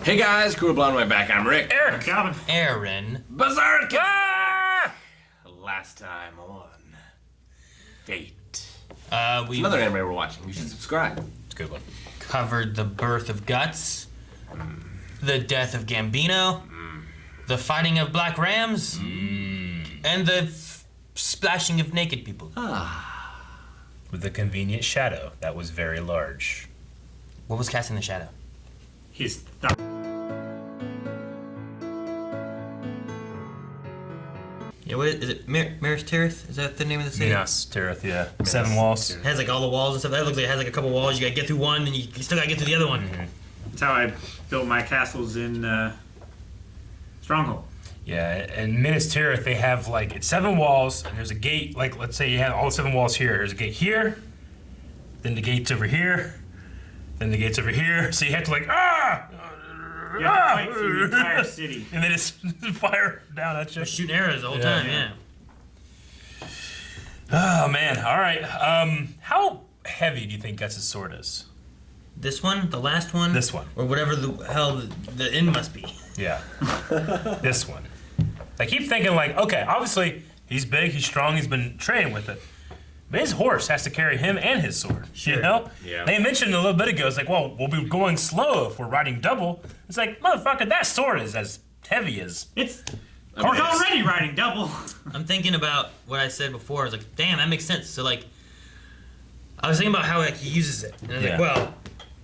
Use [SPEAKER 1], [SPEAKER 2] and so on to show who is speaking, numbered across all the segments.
[SPEAKER 1] Hey guys, cool blonde my back. I'm Rick.
[SPEAKER 2] Eric.
[SPEAKER 3] Calvin.
[SPEAKER 2] Aaron.
[SPEAKER 1] Berserk. Last time on Fate.
[SPEAKER 2] We
[SPEAKER 1] Another anime we're watching. You should subscribe.
[SPEAKER 4] It's a good one.
[SPEAKER 2] covered the birth of Guts, the death of Gambino, the fighting of Black Rams, and the splashing of naked people.
[SPEAKER 4] With a convenient shadow that was very large.
[SPEAKER 2] What was casting the shadow?
[SPEAKER 3] His thumb.
[SPEAKER 2] Yeah, what is it? Maris Tirith? Is that the name of the city?
[SPEAKER 4] Minas Tirith, yeah. 7 walls.
[SPEAKER 2] It has like all the walls and stuff. That looks like it has like a couple walls. You gotta get through one, and you still gotta get through the other one.
[SPEAKER 3] That's how I built my castles in Stronghold.
[SPEAKER 4] Yeah, and Minas Tirith, they have like, it's 7 walls, and there's a gate, like let's say you have all 7 walls here. There's a gate here, then the gate's over here, then the gate's over here. So you have to like,
[SPEAKER 3] You have to fight through the entire city.
[SPEAKER 4] and then it's fire down at you.
[SPEAKER 2] Shooting arrows the whole time, yeah.
[SPEAKER 4] Oh man, all right. How heavy do you think Guts' sword is?
[SPEAKER 2] This one, the last one,
[SPEAKER 4] This one.
[SPEAKER 2] or whatever the hell the end must be.
[SPEAKER 4] Yeah. This one. I keep thinking like, okay, obviously he's big, he's strong, he's been training with it. But his horse has to carry him and his sword, you know?
[SPEAKER 1] Yeah.
[SPEAKER 4] They mentioned a little bit ago, it's like, well, we'll be going slow if we're riding double. It's like, motherfucker, that sword is as heavy as...
[SPEAKER 3] It's
[SPEAKER 1] I mean,
[SPEAKER 3] already riding double.
[SPEAKER 2] I'm thinking about what I said before. I was like, damn, that makes sense. So like, I was thinking about how like he uses it, and I was
[SPEAKER 4] Yeah.
[SPEAKER 2] like, well,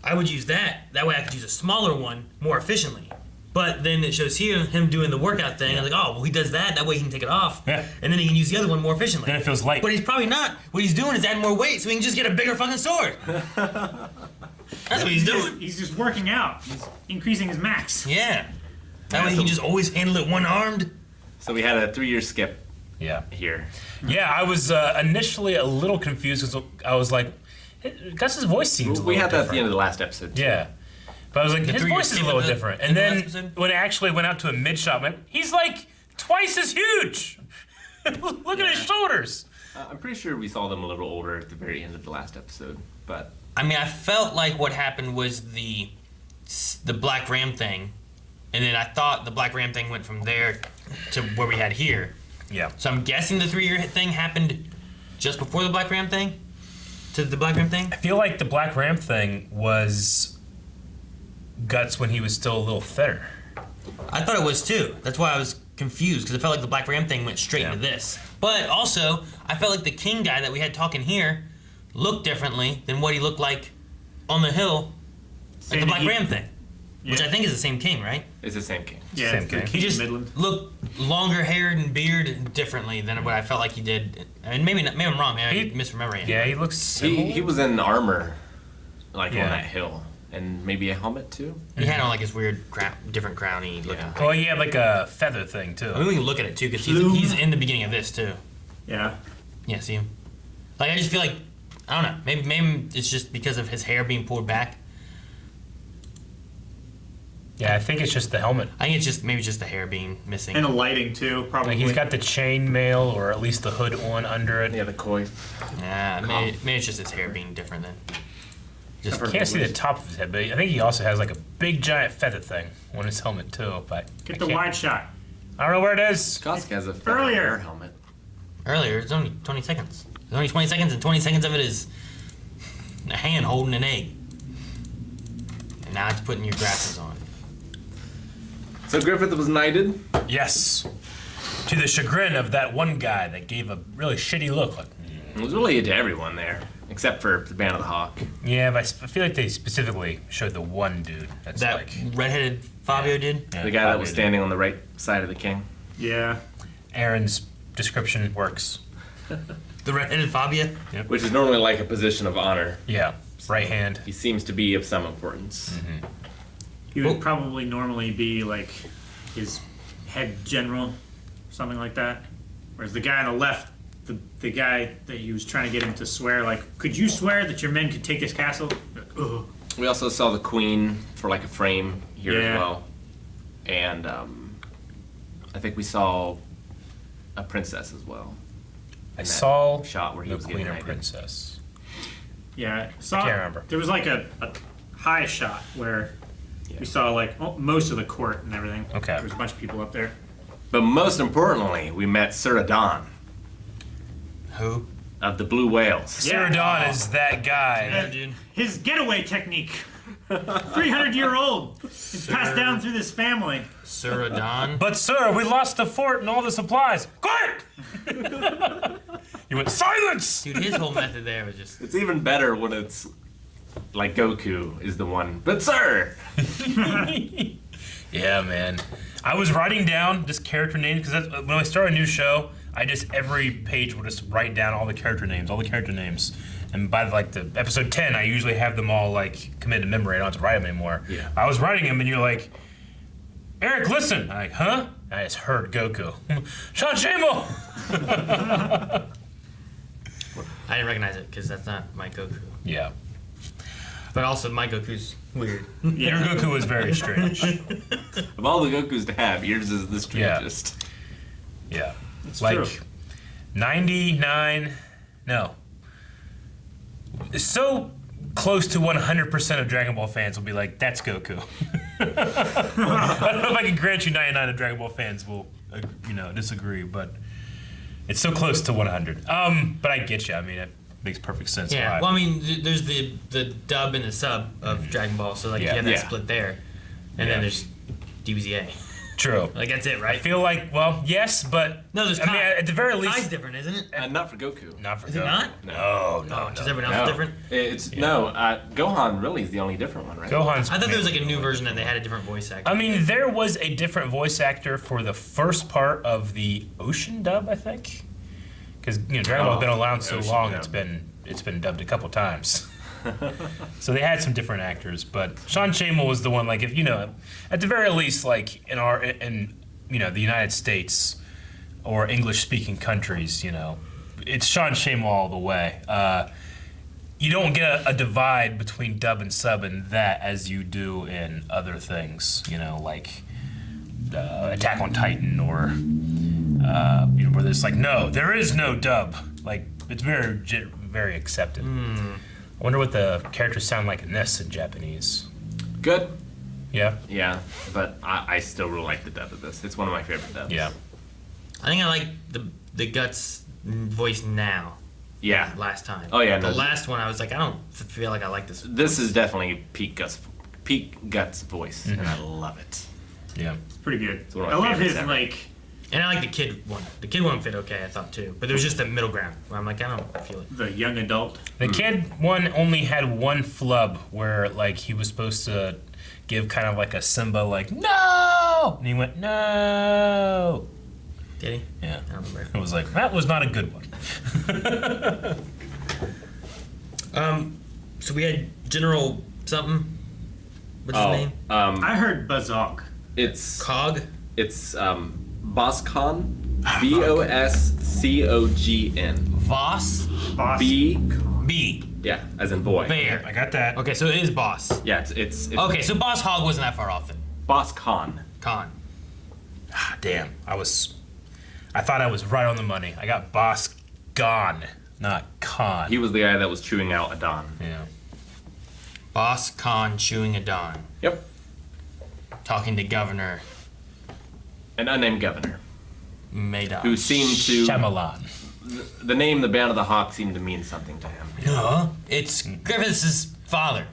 [SPEAKER 2] I would use that. That way I could use a smaller one more efficiently. But then it shows here him doing the workout thing. I was like, oh, well, he does that. That way he can take it off,
[SPEAKER 4] Yeah.
[SPEAKER 2] and then he can use the other one more efficiently.
[SPEAKER 4] Then it feels light.
[SPEAKER 2] But he's probably not. What he's doing is adding more weight, so he can just get a bigger fucking sword. That's what he's doing.
[SPEAKER 3] He's just working out. He's increasing his max.
[SPEAKER 2] Yeah. That way he can just always handle it one-armed.
[SPEAKER 1] So we had a 3-year skip
[SPEAKER 4] Yeah.
[SPEAKER 1] here.
[SPEAKER 4] Yeah, I was initially a little confused because I was like, Gus's voice seems a
[SPEAKER 1] We
[SPEAKER 4] little
[SPEAKER 1] had that at the
[SPEAKER 4] different.
[SPEAKER 1] end of the last episode.
[SPEAKER 4] Yeah. But I was like, his
[SPEAKER 2] 3-year
[SPEAKER 4] voice is a
[SPEAKER 2] skip
[SPEAKER 4] little
[SPEAKER 2] in the-
[SPEAKER 4] different.
[SPEAKER 2] in
[SPEAKER 4] And
[SPEAKER 2] the last
[SPEAKER 4] then
[SPEAKER 2] episode?
[SPEAKER 4] when it actually went out to a mid-shot, I'm like, he's like twice as huge. Look at his shoulders.
[SPEAKER 1] I'm pretty sure we saw them a little older at the very end of the last episode, but
[SPEAKER 2] I mean, I felt like what happened was the Black Ram thing, and then I thought the Black Ram thing went from there to where we had here.
[SPEAKER 4] Yeah.
[SPEAKER 2] So I'm guessing the 3-year thing happened just before the Black Ram thing? To the Black Ram thing?
[SPEAKER 4] I feel like the Black Ram thing was Guts when he was still a little thinner.
[SPEAKER 2] I thought it was too. That's why I was confused, because I felt like the Black Ram thing went straight into this. But also, I felt like the king guy that we had talking here looked differently than what he looked like on the hill at the Black Ram thing. Which I think is the same king, right?
[SPEAKER 1] it's the same king.
[SPEAKER 3] Yeah,
[SPEAKER 4] Same
[SPEAKER 3] it's the
[SPEAKER 4] king.
[SPEAKER 3] King
[SPEAKER 2] He just
[SPEAKER 3] Midland.
[SPEAKER 2] looked longer haired and beard differently than what I felt like he did. I mean, maybe I'm wrong. Maybe I'm misremembering.
[SPEAKER 4] Yeah, he looks similar.
[SPEAKER 1] He was in armor, like
[SPEAKER 4] Yeah.
[SPEAKER 1] on that hill, and maybe a helmet too.
[SPEAKER 2] He had on like his weird different crowny looking.
[SPEAKER 1] Yeah.
[SPEAKER 4] Well, he had like a feather thing too.
[SPEAKER 2] I mean, we can look at it too, because he's in the beginning of this too.
[SPEAKER 3] Yeah.
[SPEAKER 2] Yeah, see him? Like, I just feel like, I don't know, maybe it's just because of his hair being pulled back.
[SPEAKER 4] Yeah, I think it's just the helmet.
[SPEAKER 2] I think it's just, maybe just the hair being missing.
[SPEAKER 3] And the lighting too, probably.
[SPEAKER 4] Like he's got the chain mail or at least the hood on under it.
[SPEAKER 1] Yeah, the coif.
[SPEAKER 2] Yeah, maybe it's just his hair being different then. Just
[SPEAKER 3] Covered.
[SPEAKER 4] Can't see the top of his head, but I think he also has like a big giant feather thing on his helmet too. But
[SPEAKER 3] Get
[SPEAKER 4] I
[SPEAKER 3] the
[SPEAKER 4] can't-
[SPEAKER 3] wide shot.
[SPEAKER 4] I don't know where it is.
[SPEAKER 1] Kosk has a feather
[SPEAKER 3] Earlier.
[SPEAKER 1] hair helmet.
[SPEAKER 2] earlier, it's only 20 seconds. It's only 20 seconds, and 20 seconds of it is a hand holding an egg. And now it's putting your glasses on.
[SPEAKER 1] So Griffith was knighted.
[SPEAKER 4] Yes. To the chagrin of that one guy that gave a really shitty look. Like,
[SPEAKER 1] It was related to everyone there, except for the Band of the Hawk.
[SPEAKER 4] yeah, but I feel like they specifically showed the one dude that's
[SPEAKER 2] That
[SPEAKER 4] like
[SPEAKER 2] redheaded Fabio did?
[SPEAKER 4] yeah,
[SPEAKER 1] The guy that
[SPEAKER 4] probably
[SPEAKER 1] was
[SPEAKER 4] did.
[SPEAKER 1] standing on the right side of the king.
[SPEAKER 3] Yeah.
[SPEAKER 4] Aaron's description works.
[SPEAKER 2] The redheaded Fabio?
[SPEAKER 1] Which is normally like a position of honor.
[SPEAKER 4] Yeah, right hand.
[SPEAKER 1] He seems to be of some importance.
[SPEAKER 3] He would probably normally be like his head general, something like that. Whereas the guy on the left, the guy that he was trying to get him to swear, like, could you swear that your men could take this castle? Like, ugh.
[SPEAKER 1] We also saw the queen for like a frame here
[SPEAKER 3] Yeah.
[SPEAKER 1] as well. And I think we saw a princess as well.
[SPEAKER 4] I
[SPEAKER 1] that
[SPEAKER 4] saw
[SPEAKER 1] shot where he
[SPEAKER 4] the
[SPEAKER 1] was
[SPEAKER 4] Queen
[SPEAKER 1] getting
[SPEAKER 4] and
[SPEAKER 1] knighted.
[SPEAKER 4] Princess.
[SPEAKER 3] Yeah.
[SPEAKER 4] I can't remember.
[SPEAKER 3] There was like a high shot where We saw like most of the court and everything.
[SPEAKER 4] Okay.
[SPEAKER 3] There was a bunch of people up there.
[SPEAKER 1] But most importantly, we met Sir Adon
[SPEAKER 2] Who?
[SPEAKER 1] of the Blue Whales.
[SPEAKER 3] Yeah.
[SPEAKER 4] Ceradon is that guy.
[SPEAKER 2] Yeah, dude.
[SPEAKER 3] His getaway technique. 300-year-old. It's passed down through this family.
[SPEAKER 2] Sir Adon.
[SPEAKER 4] But sir, we lost the fort and all the supplies. Quiet! You went silence.
[SPEAKER 2] Dude, his whole method there was just.
[SPEAKER 1] It's even better when it's like Goku is the one. But sir!
[SPEAKER 4] Yeah, man. I was writing down just character names because when I start a new show, I just every page will just write down all the character names, And by like the episode 10, I usually have them all like committed to memory. I don't have to write them anymore.
[SPEAKER 1] Yeah.
[SPEAKER 4] I was writing them, and you're like, Eric, listen. I'm like, huh? I just heard Goku. Sean Shamo!
[SPEAKER 2] I didn't recognize it because that's not my Goku.
[SPEAKER 4] Yeah.
[SPEAKER 2] But also, my Goku's weird.
[SPEAKER 4] Your Goku is very strange.
[SPEAKER 1] Of all the Gokus to have, yours is the strangest.
[SPEAKER 4] Yeah.
[SPEAKER 3] It's
[SPEAKER 4] like
[SPEAKER 3] true.
[SPEAKER 4] 99. No. It's so close to 100% of Dragon Ball fans will be like, that's Goku. I don't know if I can grant you 99 of Dragon Ball fans will, disagree, but it's so close to 100. But I get you. I mean, it makes perfect sense.
[SPEAKER 2] Yeah.
[SPEAKER 4] why.
[SPEAKER 2] Well, I mean, there's the dub and the sub of DragonAll, so like
[SPEAKER 4] Yeah.
[SPEAKER 2] you have that
[SPEAKER 1] Yeah.
[SPEAKER 2] split there, and
[SPEAKER 4] Yeah.
[SPEAKER 2] then there's DBZA.
[SPEAKER 4] True.
[SPEAKER 2] Like that's it, right?
[SPEAKER 4] I feel like, well, yes, but
[SPEAKER 2] No, there's
[SPEAKER 4] I mean,
[SPEAKER 2] Kai.
[SPEAKER 4] at the very
[SPEAKER 2] Kai's
[SPEAKER 4] least,
[SPEAKER 2] different, isn't it?
[SPEAKER 1] Not for Goku.
[SPEAKER 4] not for
[SPEAKER 2] Is it
[SPEAKER 4] Goku.
[SPEAKER 2] not?
[SPEAKER 4] No,
[SPEAKER 2] Oh, just everyone else
[SPEAKER 1] No.
[SPEAKER 2] is different.
[SPEAKER 1] Gohan really is the only different one, right?
[SPEAKER 4] Gohan's.
[SPEAKER 2] I thought there was like a new version that they had a different voice actor.
[SPEAKER 4] I mean, there was a different voice actor for the first part of the Ocean dub, I think, because Dragon Ball's been around so
[SPEAKER 1] Ocean
[SPEAKER 4] long,
[SPEAKER 1] dub.
[SPEAKER 4] it's been dubbed a couple times. So they had some different actors, but Sean Shamel was the one. Like, if at the very least, like in the United States or English-speaking countries, it's Sean Shamel all the way. You don't get a divide between dub and sub in that as you do in other things, like Attack on Titan or where there's like, no, there is no dub. Like, it's very, very accepted. I wonder what the characters sound like in this in Japanese.
[SPEAKER 1] Good.
[SPEAKER 4] Yeah?
[SPEAKER 1] Yeah, but I still really like the dub of this. It's one of my favorite dubs.
[SPEAKER 4] Yeah.
[SPEAKER 2] I think I like the Guts voice now.
[SPEAKER 1] Yeah.
[SPEAKER 2] Last time.
[SPEAKER 1] Oh, yeah,
[SPEAKER 2] The
[SPEAKER 1] no.
[SPEAKER 2] last one, I was like, I don't feel like I like this.
[SPEAKER 1] This is definitely peak Guts voice, and I love it.
[SPEAKER 4] Yeah.
[SPEAKER 3] It's pretty good.
[SPEAKER 1] one of
[SPEAKER 3] I
[SPEAKER 1] my
[SPEAKER 3] love his
[SPEAKER 1] favorites ever.
[SPEAKER 3] like.
[SPEAKER 2] And I like the kid one. The kid one fit okay, I thought too. But there was just a middle ground where I'm like, I don't feel it.
[SPEAKER 3] The young adult.
[SPEAKER 4] The kid one only had one flub where, like, he was supposed to give kind of like a Simba, like, no! And he went, no!
[SPEAKER 2] Did he?
[SPEAKER 4] Yeah.
[SPEAKER 2] I don't remember.
[SPEAKER 4] It was like, that was not a good one.
[SPEAKER 2] So we had General something. What's his name?
[SPEAKER 3] I heard Bazog.
[SPEAKER 1] It's
[SPEAKER 2] Cog.
[SPEAKER 1] Boscon, Boscogn.
[SPEAKER 2] Voss.
[SPEAKER 3] Boss.
[SPEAKER 2] B.
[SPEAKER 1] Yeah, as in boy.
[SPEAKER 2] Bear.
[SPEAKER 4] I got that.
[SPEAKER 2] Okay, so it is Boss.
[SPEAKER 1] Yeah, it's
[SPEAKER 2] Okay, so Boss Hog wasn't that far off then.
[SPEAKER 1] Boscon.
[SPEAKER 2] Con.
[SPEAKER 4] Ah, damn. I thought I was right on the money. I got Boss gone, not Con.
[SPEAKER 1] He was the guy that was chewing out Adon.
[SPEAKER 4] Yeah.
[SPEAKER 2] Boss Con chewing a Don.
[SPEAKER 1] Yep.
[SPEAKER 2] Talking to Governor
[SPEAKER 1] An unnamed governor
[SPEAKER 2] Madoff.
[SPEAKER 1] who seemed to
[SPEAKER 4] Shyamalan.
[SPEAKER 1] the name the Band of the Hawk seemed to mean something to him.
[SPEAKER 2] No, it's Griffith's father.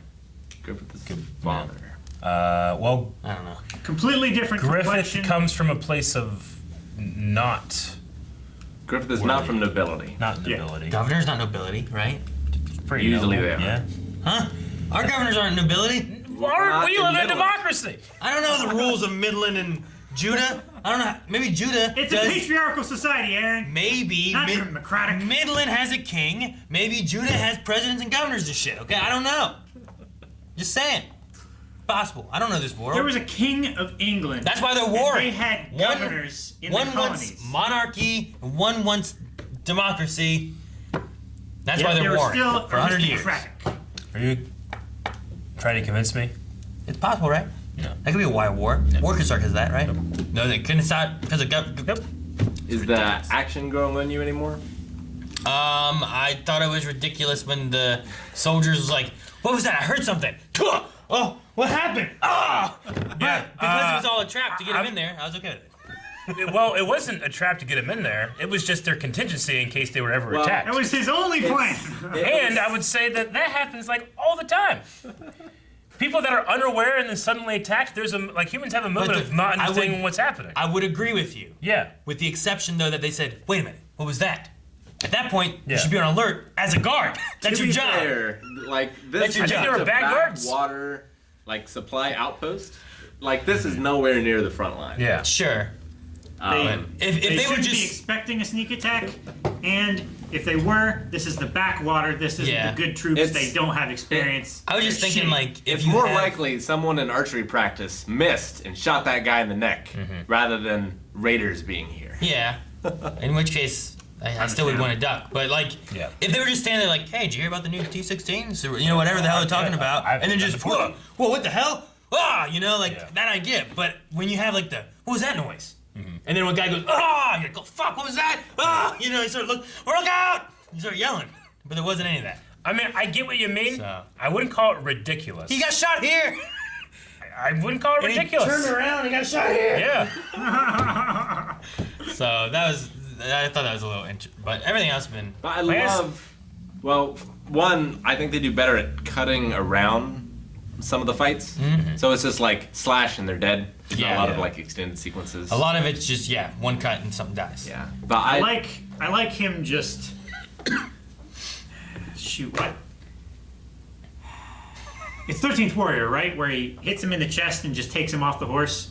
[SPEAKER 1] Griffith's father.
[SPEAKER 4] Well,
[SPEAKER 2] I don't know.
[SPEAKER 3] Completely different
[SPEAKER 4] Griffith
[SPEAKER 3] complexion.
[SPEAKER 4] comes from a place of not
[SPEAKER 1] Griffith is not from nobility.
[SPEAKER 4] nobility.
[SPEAKER 2] Governor's not nobility, right?
[SPEAKER 4] Pretty
[SPEAKER 1] Usually
[SPEAKER 4] noble,
[SPEAKER 1] they are.
[SPEAKER 4] Yeah.
[SPEAKER 2] Huh? Our governors aren't nobility.
[SPEAKER 1] not
[SPEAKER 4] We
[SPEAKER 1] in
[SPEAKER 4] live in
[SPEAKER 1] Midland.
[SPEAKER 4] democracy.
[SPEAKER 2] I don't know the rules of Midland and Judah. I don't know. Maybe Judah
[SPEAKER 3] It's
[SPEAKER 2] does.
[SPEAKER 3] a patriarchal society, Aaron.
[SPEAKER 2] Maybe
[SPEAKER 3] Not democratic.
[SPEAKER 2] Midland has a king. Maybe Judah has presidents and governors and shit. Okay, I don't know. Just saying. Possible. I don't know this world.
[SPEAKER 3] There was a king of England.
[SPEAKER 2] That's why they're
[SPEAKER 3] and
[SPEAKER 2] warring.
[SPEAKER 3] They had governors in
[SPEAKER 2] one
[SPEAKER 3] the colonies.
[SPEAKER 2] wants monarchy, and one wants democracy. That's
[SPEAKER 3] Yet
[SPEAKER 2] why
[SPEAKER 3] they
[SPEAKER 2] they're
[SPEAKER 3] were
[SPEAKER 2] warring
[SPEAKER 3] still
[SPEAKER 2] for 100 years.
[SPEAKER 3] aristocratic.
[SPEAKER 4] Are you trying to convince me?
[SPEAKER 2] It's possible, right?
[SPEAKER 4] No.
[SPEAKER 2] That could be a wire war. War Berserk has that, right? No, they couldn't start because of
[SPEAKER 4] Nope.
[SPEAKER 1] Is the action growing on you anymore?
[SPEAKER 2] I thought it was ridiculous when the soldiers was like, "What was that? I heard something." Oh, what happened? Ah!
[SPEAKER 4] Yeah,
[SPEAKER 2] Because it was all a trap to get him in there, I was okay with it.
[SPEAKER 4] well, it wasn't a trap to get him in there. It was just their contingency in case they were ever attacked.
[SPEAKER 3] That was his only plan.
[SPEAKER 4] And I would say that happens like all the time. People that are unaware and then suddenly attacked. There's humans have a moment of not understanding what's happening.
[SPEAKER 2] I would agree with you.
[SPEAKER 4] Yeah.
[SPEAKER 2] With the exception, though, that they said, wait a minute, what was that? At that point,
[SPEAKER 4] Yeah.
[SPEAKER 2] you should be on alert as a guard. That's
[SPEAKER 1] To
[SPEAKER 2] your
[SPEAKER 1] be
[SPEAKER 2] job.
[SPEAKER 1] fair, like this
[SPEAKER 2] That's your
[SPEAKER 1] is
[SPEAKER 2] job.
[SPEAKER 4] They were
[SPEAKER 1] a
[SPEAKER 4] bad guards.
[SPEAKER 1] backwater like supply outpost. Like this is nowhere near the front line.
[SPEAKER 4] Yeah.
[SPEAKER 2] Sure.
[SPEAKER 1] Um,
[SPEAKER 2] If
[SPEAKER 3] They
[SPEAKER 2] they were
[SPEAKER 3] shouldn't be
[SPEAKER 2] just...
[SPEAKER 3] expecting a sneak attack, and if they were, this is the backwater. This isn't
[SPEAKER 2] Yeah.
[SPEAKER 3] the good troops.
[SPEAKER 1] It's-
[SPEAKER 3] They don't have experience.
[SPEAKER 2] I was just
[SPEAKER 3] They're
[SPEAKER 2] thinking,
[SPEAKER 3] shitty.
[SPEAKER 2] like, if
[SPEAKER 1] it's
[SPEAKER 2] you
[SPEAKER 1] more
[SPEAKER 2] have...
[SPEAKER 1] likely someone in archery practice missed and shot that guy in the neck rather than raiders being here.
[SPEAKER 2] Yeah. In which case, I still would want to duck. But, like,
[SPEAKER 4] Yeah.
[SPEAKER 2] if they were just standing there like, hey, did you hear about the new T-16s? Or, whatever the hell they're talking about.
[SPEAKER 4] I've
[SPEAKER 2] And then
[SPEAKER 4] done
[SPEAKER 2] just,
[SPEAKER 4] before.
[SPEAKER 2] whoa, what the hell? Ah,
[SPEAKER 4] Yeah.
[SPEAKER 2] that I get. But when you have, like, what was that noise? And then one guy goes, ah, you're like, oh, fuck, what was that? Ah, you start look out! You start yelling. But there wasn't any of that.
[SPEAKER 4] I mean, I get what you mean.
[SPEAKER 2] So-
[SPEAKER 4] I wouldn't call it ridiculous.
[SPEAKER 2] He got shot here!
[SPEAKER 4] I wouldn't call it
[SPEAKER 2] And
[SPEAKER 4] ridiculous.
[SPEAKER 2] He turned around and got shot here!
[SPEAKER 4] Yeah.
[SPEAKER 2] So I thought that was a little but everything else has been...
[SPEAKER 1] But I
[SPEAKER 4] Lance?
[SPEAKER 1] love, well, one, I think they do better at cutting around some of the fights. So it's just like slash and they're dead. There's not
[SPEAKER 2] Yeah.
[SPEAKER 1] a lot of
[SPEAKER 4] Yeah.
[SPEAKER 1] like extended sequences.
[SPEAKER 2] A lot of it's just, one cut and something dies.
[SPEAKER 1] Yeah. But
[SPEAKER 3] I like him just shoot what? It's 13th Warrior, right? Where he hits him in the chest and just takes him off the horse.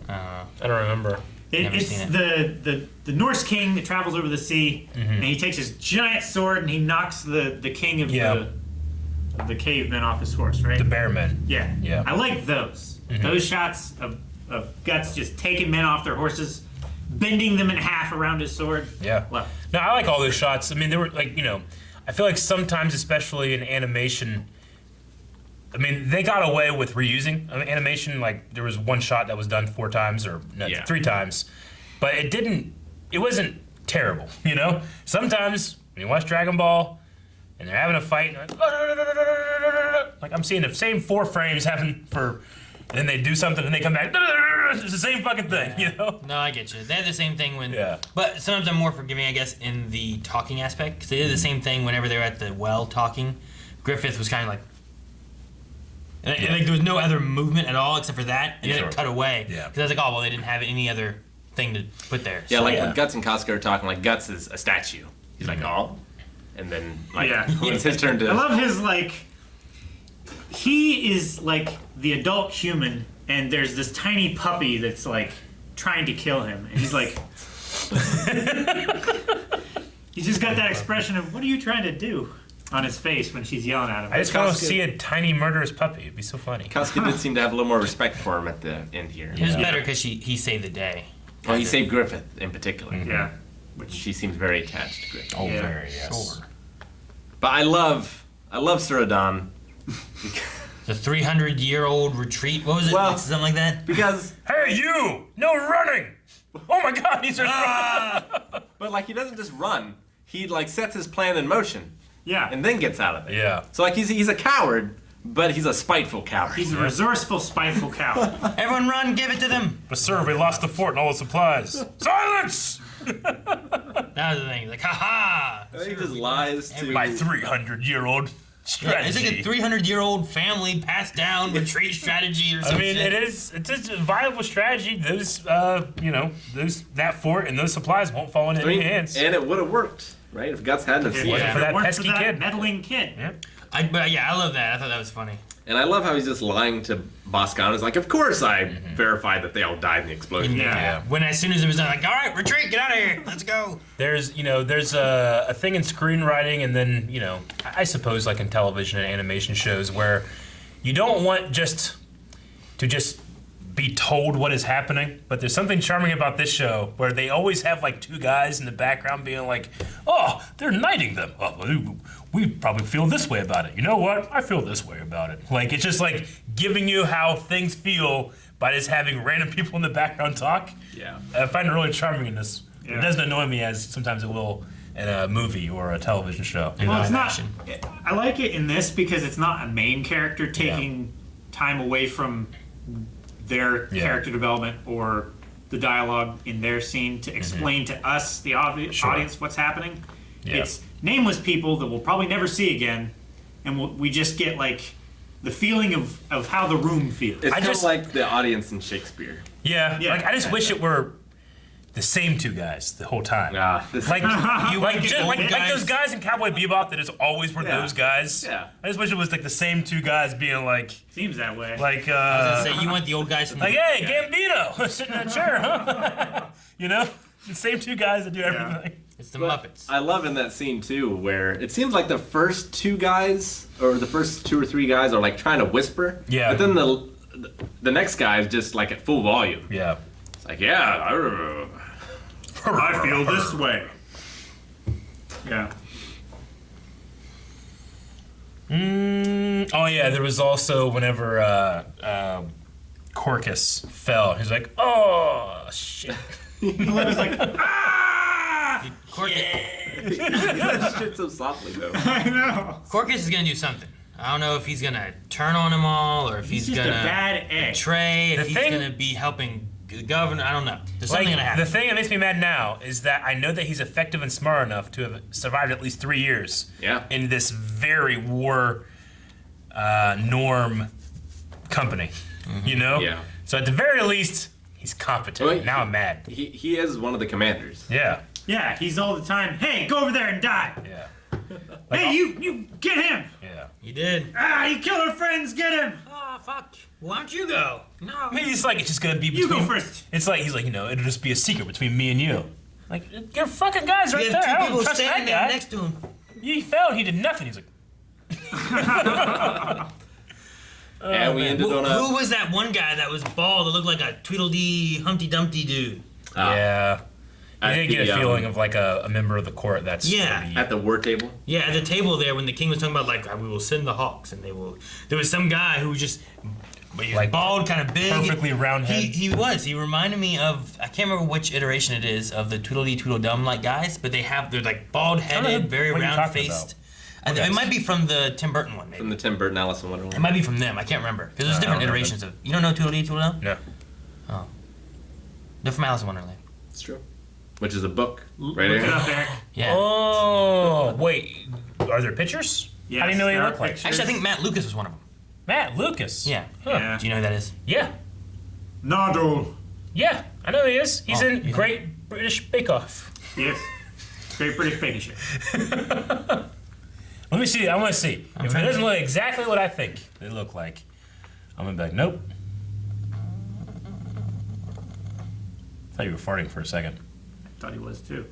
[SPEAKER 4] I don't remember.
[SPEAKER 2] Never
[SPEAKER 3] It's
[SPEAKER 2] seen
[SPEAKER 3] the Norse king that travels over the sea, and he takes his giant sword and he knocks the king of
[SPEAKER 4] Yeah.
[SPEAKER 3] the cavemen off his horse, right?
[SPEAKER 4] The Bearmen.
[SPEAKER 3] Yeah.
[SPEAKER 4] Yeah.
[SPEAKER 3] I like those. Those shots of Guts just taking men off their horses, bending them in half around his sword.
[SPEAKER 4] Yeah.
[SPEAKER 3] Well,
[SPEAKER 4] No, I like all those shots. I mean, they were like, I feel like sometimes, especially in animation, I mean, they got away with reusing animation. Like, there was one shot that was done 4 times or
[SPEAKER 1] Yeah.
[SPEAKER 4] 3 times. But it wasn't terrible, Sometimes when you watch Dragon Ball and they're having a fight, and like I'm seeing the same 4 frames happen and then they do something and they come back, it's the same fucking thing,
[SPEAKER 2] No, I get you. They had the same thing when...
[SPEAKER 4] Yeah.
[SPEAKER 2] But sometimes I'm more forgiving, I guess, in the talking aspect. Because they did the same thing whenever they were at the well talking. Griffith was kind of like... And like there was no other movement at all except for that. And then
[SPEAKER 4] Sure.
[SPEAKER 2] it cut away.
[SPEAKER 4] Yeah.
[SPEAKER 2] Because I was like, oh, well, they didn't have any other thing to put there.
[SPEAKER 1] Yeah,
[SPEAKER 2] So,
[SPEAKER 1] like
[SPEAKER 4] yeah.
[SPEAKER 1] when Guts and Casca are talking, like Guts is a statue. He's like, oh. And then, like,
[SPEAKER 3] Yeah.
[SPEAKER 1] when it's his turn to.
[SPEAKER 3] I love his he is like the adult human, and there's this tiny puppy that's like trying to kill him, and he's like, he's just got that expression of what are you trying to do on his face when she's yelling at him.
[SPEAKER 4] I just want to
[SPEAKER 1] Casca-
[SPEAKER 4] see a tiny murderous puppy. It'd be so funny.
[SPEAKER 1] Casca did seem to have a little more respect for him at the end here.
[SPEAKER 2] It was better because he saved the day.
[SPEAKER 1] Well, he saved Griffith in particular.
[SPEAKER 3] Yeah.
[SPEAKER 1] She seems very attached to Griffith.
[SPEAKER 4] Oh,
[SPEAKER 3] Yeah.
[SPEAKER 4] very, yes.
[SPEAKER 2] Sure.
[SPEAKER 1] But I love Suradon
[SPEAKER 2] The 300-year-old retreat. What was it?
[SPEAKER 1] Well-
[SPEAKER 2] Something like that?
[SPEAKER 1] because,
[SPEAKER 4] Hey, you! No running! Oh my god, he's running!
[SPEAKER 1] but like he doesn't just run. He like sets his plan in motion
[SPEAKER 3] Yeah.
[SPEAKER 1] and then gets out of it.
[SPEAKER 4] Yeah.
[SPEAKER 1] So like he's a coward, but he's a spiteful coward.
[SPEAKER 3] He's a resourceful, spiteful coward.
[SPEAKER 2] Everyone run, give it to them.
[SPEAKER 4] But sir, we lost the fort and all the supplies. Silence!
[SPEAKER 2] That was the thing. Like, ha-ha!
[SPEAKER 1] He just lies to.
[SPEAKER 4] My 300-year-old
[SPEAKER 2] It's
[SPEAKER 4] strategy.
[SPEAKER 2] like a 300-year-old family passed down retreat strategy or
[SPEAKER 4] I
[SPEAKER 2] something.
[SPEAKER 4] mean, it's a viable strategy. Those, that fort and those supplies won't fall into any hands.
[SPEAKER 1] And it would have worked, right? If Guts hadn't have
[SPEAKER 3] If
[SPEAKER 1] seen
[SPEAKER 3] it
[SPEAKER 1] it.
[SPEAKER 4] for that
[SPEAKER 3] weren't
[SPEAKER 4] pesky
[SPEAKER 3] for that
[SPEAKER 4] kid.
[SPEAKER 3] meddling kid.
[SPEAKER 4] Yeah.
[SPEAKER 2] But yeah, I love that. I thought that was funny.
[SPEAKER 1] And I love how he's just lying to Boscon. It's like, of course I verified that they all died in the explosion.
[SPEAKER 3] Yeah.
[SPEAKER 2] When as soon as it was done, like, all right, retreat, get out of here, let's go.
[SPEAKER 4] There's a thing in screenwriting, and then I suppose like in television and animation shows where you don't want to be told what is happening, but there's something charming about this show where they always have like 2 guys in the background being like, oh, they're knighting them. Oh, we probably feel this way about it. You know what? I feel this way about it. Like, it's just like giving you how things feel by just having random people in the background talk.
[SPEAKER 1] Yeah.
[SPEAKER 4] I find it really charming in this.
[SPEAKER 3] Yeah.
[SPEAKER 4] It doesn't annoy me as sometimes it will in a movie or a television show.
[SPEAKER 3] Well, it's
[SPEAKER 2] Live
[SPEAKER 3] not.
[SPEAKER 2] action.
[SPEAKER 3] I like it in this because it's not a main character taking time away from their character development or the dialogue in their scene to explain to us, the audience, what's happening.
[SPEAKER 4] Yeah.
[SPEAKER 3] It's nameless people that we'll probably never see again, and we just get like the feeling of how the room feels.
[SPEAKER 1] It's just like the audience in Shakespeare.
[SPEAKER 4] Yeah. Like I just wish it were the same two guys the whole time. Like those guys in Cowboy Bebop that just always were those guys.
[SPEAKER 1] Yeah.
[SPEAKER 4] I just wish it was like the same two guys being like.
[SPEAKER 3] Seems that way.
[SPEAKER 4] Like
[SPEAKER 2] I was gonna say, you want the old guys from
[SPEAKER 4] like, hey, Gambino, sitting in a chair, huh? You know, the same two guys that do everything.
[SPEAKER 2] It's the Muppets.
[SPEAKER 1] I love in that scene too, where it seems like the first two guys, or the first 2 or 3 guys, are like trying to whisper.
[SPEAKER 4] Yeah.
[SPEAKER 1] But then the next guy is just like at full volume.
[SPEAKER 4] Yeah.
[SPEAKER 1] It's like, I
[SPEAKER 3] feel this way. Yeah.
[SPEAKER 4] Oh yeah, there was also whenever Corcus fell, he's like, oh shit.
[SPEAKER 3] He was like,
[SPEAKER 2] Corcus,
[SPEAKER 1] that shit so softly though.
[SPEAKER 3] I know.
[SPEAKER 2] Corcus is gonna do something. I don't know if he's gonna turn on them all, or if he's
[SPEAKER 3] just
[SPEAKER 2] gonna
[SPEAKER 3] a bad egg.
[SPEAKER 2] betray, if
[SPEAKER 4] The
[SPEAKER 2] he's
[SPEAKER 4] thing-
[SPEAKER 2] gonna be helping the governor. I don't know. There's something gonna happen.
[SPEAKER 4] The thing that makes me mad now is that I know that he's effective and smart enough to have survived at least 3 years.
[SPEAKER 1] Yeah.
[SPEAKER 4] In this very war norm company, you know.
[SPEAKER 1] Yeah.
[SPEAKER 4] So at the very least, he's competent.
[SPEAKER 1] Well,
[SPEAKER 4] now I'm mad.
[SPEAKER 1] He is one of the commanders.
[SPEAKER 4] Yeah.
[SPEAKER 3] Yeah, he's all the time, hey, go over there and die.
[SPEAKER 4] Yeah.
[SPEAKER 3] Hey, you get him.
[SPEAKER 4] Yeah.
[SPEAKER 2] He did.
[SPEAKER 3] He killed our friends, get him.
[SPEAKER 2] Oh fuck! Why don't you go? No.
[SPEAKER 4] I mean, it's like it's just gonna be
[SPEAKER 3] You
[SPEAKER 4] between.
[SPEAKER 3] go first.
[SPEAKER 4] It's like he's like, you know, it'll just be a secret between me and you. Like, you're fucking guys right
[SPEAKER 2] We
[SPEAKER 4] there.
[SPEAKER 2] have
[SPEAKER 4] I
[SPEAKER 2] two
[SPEAKER 4] don't
[SPEAKER 2] people
[SPEAKER 4] trust
[SPEAKER 2] standing
[SPEAKER 4] that
[SPEAKER 2] there
[SPEAKER 4] guy.
[SPEAKER 2] next to him.
[SPEAKER 4] He fell. He did nothing. He's like,
[SPEAKER 1] And we ended on
[SPEAKER 2] Who
[SPEAKER 1] a.
[SPEAKER 2] was that one guy that was bald that looked like a Tweedledee Humpty Dumpty dude?
[SPEAKER 4] yeah. I
[SPEAKER 1] At
[SPEAKER 4] did get
[SPEAKER 1] the,
[SPEAKER 4] a feeling of like a member of the court. That's
[SPEAKER 2] Yeah.
[SPEAKER 4] pretty-
[SPEAKER 1] At the war table.
[SPEAKER 2] Yeah, at the table there when the king was talking about like we will send the hawks and they will. There was some guy who was just
[SPEAKER 4] Like,
[SPEAKER 2] bald, kind of big,
[SPEAKER 4] perfectly round head.
[SPEAKER 2] He was. He reminded me of I can't remember which iteration it is of the Tweedledee Tweedledum like guys, but they're like bald
[SPEAKER 4] I don't know
[SPEAKER 2] headed, very
[SPEAKER 4] what you're
[SPEAKER 2] round
[SPEAKER 4] talking
[SPEAKER 2] faced.
[SPEAKER 4] about.
[SPEAKER 2] It might be from the Tim Burton one, maybe.
[SPEAKER 1] From the Tim Burton Alice in Wonderland.
[SPEAKER 2] It might be from them. I can't remember because there's
[SPEAKER 4] I
[SPEAKER 2] different
[SPEAKER 4] don't remember.
[SPEAKER 2] iterations of. You don't know Tweedledee Tweedledum?
[SPEAKER 4] No.
[SPEAKER 2] Oh, they're from Alice in Wonderland.
[SPEAKER 1] It's true. Which is a book, right
[SPEAKER 3] Look it
[SPEAKER 1] here.
[SPEAKER 3] up, Eric.
[SPEAKER 2] Yeah.
[SPEAKER 4] Oh, wait. Are there pictures?
[SPEAKER 3] Yes,
[SPEAKER 4] How do you know what he
[SPEAKER 3] there are
[SPEAKER 4] looked like?
[SPEAKER 3] pictures.
[SPEAKER 2] Actually, I think Matt Lucas was one of them.
[SPEAKER 4] Matt Lucas.
[SPEAKER 2] Yeah.
[SPEAKER 4] Huh.
[SPEAKER 3] Yeah.
[SPEAKER 2] Do you know who that is?
[SPEAKER 4] Yeah.
[SPEAKER 3] Nodal.
[SPEAKER 4] Yeah. I know he is. He's
[SPEAKER 2] Oh,
[SPEAKER 4] in
[SPEAKER 2] yeah.
[SPEAKER 4] Great British Bake Off.
[SPEAKER 3] Yes. Great British Baking Show.
[SPEAKER 4] Let me see. I want to see. If it
[SPEAKER 2] trying
[SPEAKER 4] doesn't look exactly what I think they look like, I'm gonna be like, nope. I thought you were farting for a second.
[SPEAKER 3] Thought he was too.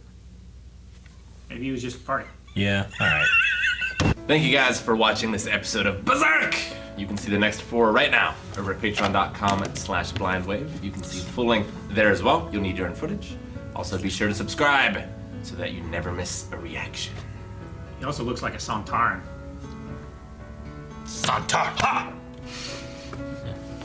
[SPEAKER 3] Maybe he was just a party.
[SPEAKER 4] Yeah. All right.
[SPEAKER 1] Thank you guys for watching this episode of Berserk. You can see the next 4 right now over at patreon.com/blindwave. You can see full length there as well. You'll need your own footage. Also, be sure to subscribe so that you never miss a reaction.
[SPEAKER 3] He also looks like a Santaran.
[SPEAKER 2] Santar. Ha!